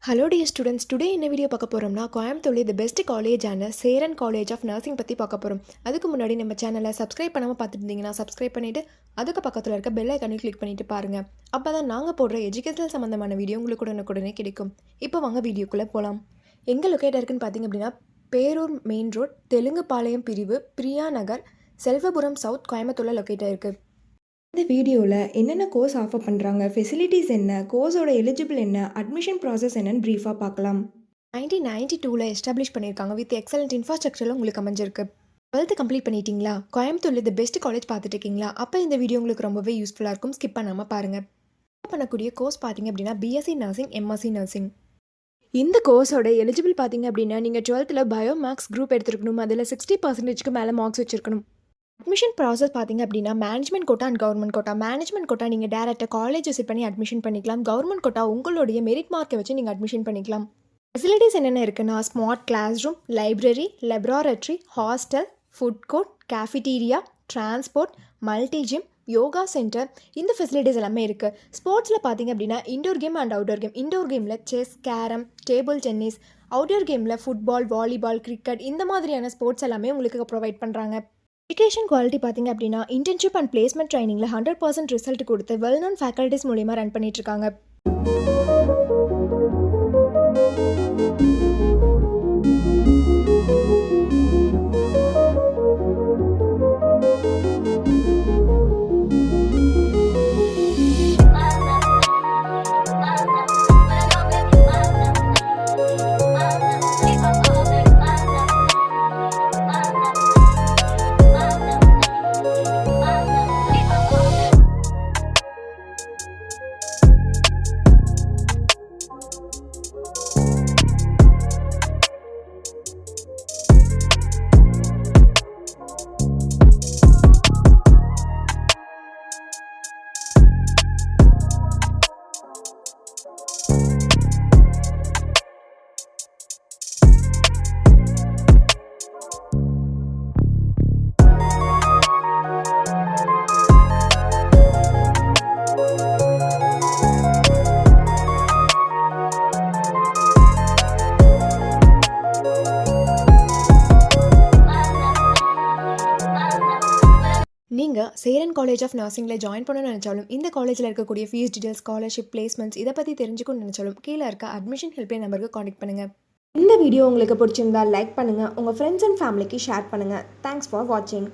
Hello dear students, today என்ன video பார்க்க போகிறோம்னா கோயம்புத்தூர்லேயே தி பெஸ்ட் காலேஜான சேரன் காலேஜ் ஆஃப் நர்சிங் பற்றி பார்க்க போகிறோம். அதுக்கு முன்னாடி நம்ம சேனலை சப்ஸ்கிரைப் பண்ணாமல் பார்த்துருந்தீங்கன்னா சப்ஸ்கிரைப் பண்ணிவிட்டு அதுக்கு பக்கத்தில் இருக்க பெல் ஐக்கானை கிளிக் பண்ணிவிட்டு பாருங்கள். அப்போ தான் நாங்கள் போடுற எஜுகேஷனல் சம்மந்தமான வீடியோ உங்களுக்கு உடனுக்குடனே கிடைக்கும். இப்போ வாங்க வீடியோக்குள்ளே போகலாம். எங்கே லொக்கேட் இருக்குன்னு பார்த்தீங்க அப்படின்னா பேரூர் மெயின் ரோட், தெலுங்குபாளையம் பிரிவு, பிரியா நகர், செல்வபுரம் சவுத், கோயம்புத்தூரில் லொக்கேட் ஆகிருக்கு. இந்த வீடியோவில் என்னென்ன கோர்ஸ் ஆஃபர் பண்ணுறாங்க, ஃபெசிலிட்டிஸ் என்ன, கோர்ஸோட எலிஜிபிள் என்ன, அட்மிஷன் ப்ராசஸ் என்னன்னு ப்ரீஃபாக பார்க்கலாம். 1992 எஸ்டாப்ளிஷ் பண்ணியிருக்காங்க. வித் எக்ஸலண்ட் இன்ஃப்ராஸ்ட்ரக்சரில் உங்களுக்கு அமைஞ்சிருக்கு. 12th கம்ப்ளீட் பண்ணிட்டீங்களா? கோயம்புத்தூரில் தி பெஸ்ட் காலேஜ் பார்த்துட்டு இருக்கீங்களா? அப்போ இந்த வீடியோ உங்களுக்கு ரொம்பவே யூஸ்ஃபுல்லாக இருக்கும். ஸ்கிப் பண்ணாமல் பாருங்கள். பண்ணக்கூடிய கோர்ஸ் பார்த்தீங்க அப்படின்னா பிஎஸ்சி நர்சிங், எம்எஸ்சி நர்சிங். இந்த கோர்ஸோட எலிஜிபிள் பார்த்தீங்க அப்படின்னா நீங்கள் 12th பயோ மேக்ஸ் குரூப் எடுத்துருக்கணும். அதில் 60% மேலே மார்க்ஸ் வச்சுருக்கணும். அட்மிஷன் ப்ராசஸ் பார்த்தீங்க அப்படின்னா management quota and government quota. Management quota நீங்கள் டேரெக்டாக காலேஜ் விசிட் பண்ணி அட்மிஷன் பண்ணிக்கலாம். கவர்மெண்ட் கோட்டா உங்களுடைய மெரிட் மார்க்கை வச்சு நீங்கள் அட்மிஷன் பண்ணிக்கலாம். ஃபெசிலிட்டிஸ் என்னென்ன இருக்குன்னா smart class room, library, laboratory, hostel, food court, cafeteria, transport, multi gym, yoga centre, இந்த ஃபெசிலிட்டிஸ் எல்லாமே இருக்குது. ஸ்போர்ட்ஸில் பார்த்தீங்க அப்படின்னா indoor game and outdoor game. Indoor கேமில் chess, carrom, table tennis, outdoor கேமில் ஃபுட்பால், வாலிபால், கிரிக்கெட், இந்த மாதிரியான ஸ்போர்ட்ஸ் எல்லாமே உங்களுக்கு ப்ரொவைட் பண்ணுறாங்க. எஜுகேஷன் குவாலிட்டி பார்த்திங்க அப்படின்னா இன்டர்ன்ஷிப் அண்ட் பிளேஸ்மெண்ட் ட்ரைனிங்கில் 100% ரிசல்ட் கொடுத்து வெல் நோன் ஃபேக்கல்ட்டிஸ் மூலிமா ரன் பண்ணிகிட்ருக்காங்க. நீங்கள் சேரன் காலேஜ் ஆஃப் நர்சிங்கில் ஜாயின் பண்ணணும்னு நினச்சாலும், இந்த காலேஜில் இருக்கக்கூடிய ஃபீஸ் டீடைல்ஸ், ஸ்காலர்ஷிப், பிளேஸ்மெண்ட்ஸ் இதை பற்றி தெரிஞ்சுக்கணும்னு நினச்சாலும் கீழே இருக்க அட்மிஷன் ஹெல்ப்லைன் நம்பருக்கு காண்டாக்ட் பண்ணுங்கள். இந்த வீடியோ உங்களுக்கு பிடிச்சிருந்தால் லைக் பண்ணுங்கள், உங்கள் ஃப்ரெண்ட்ஸ் அண்ட் ஃபேமிலிக்கு ஷேர் பண்ணுங்கள். தேங்க்ஸ் ஃபார் வாட்சிங்.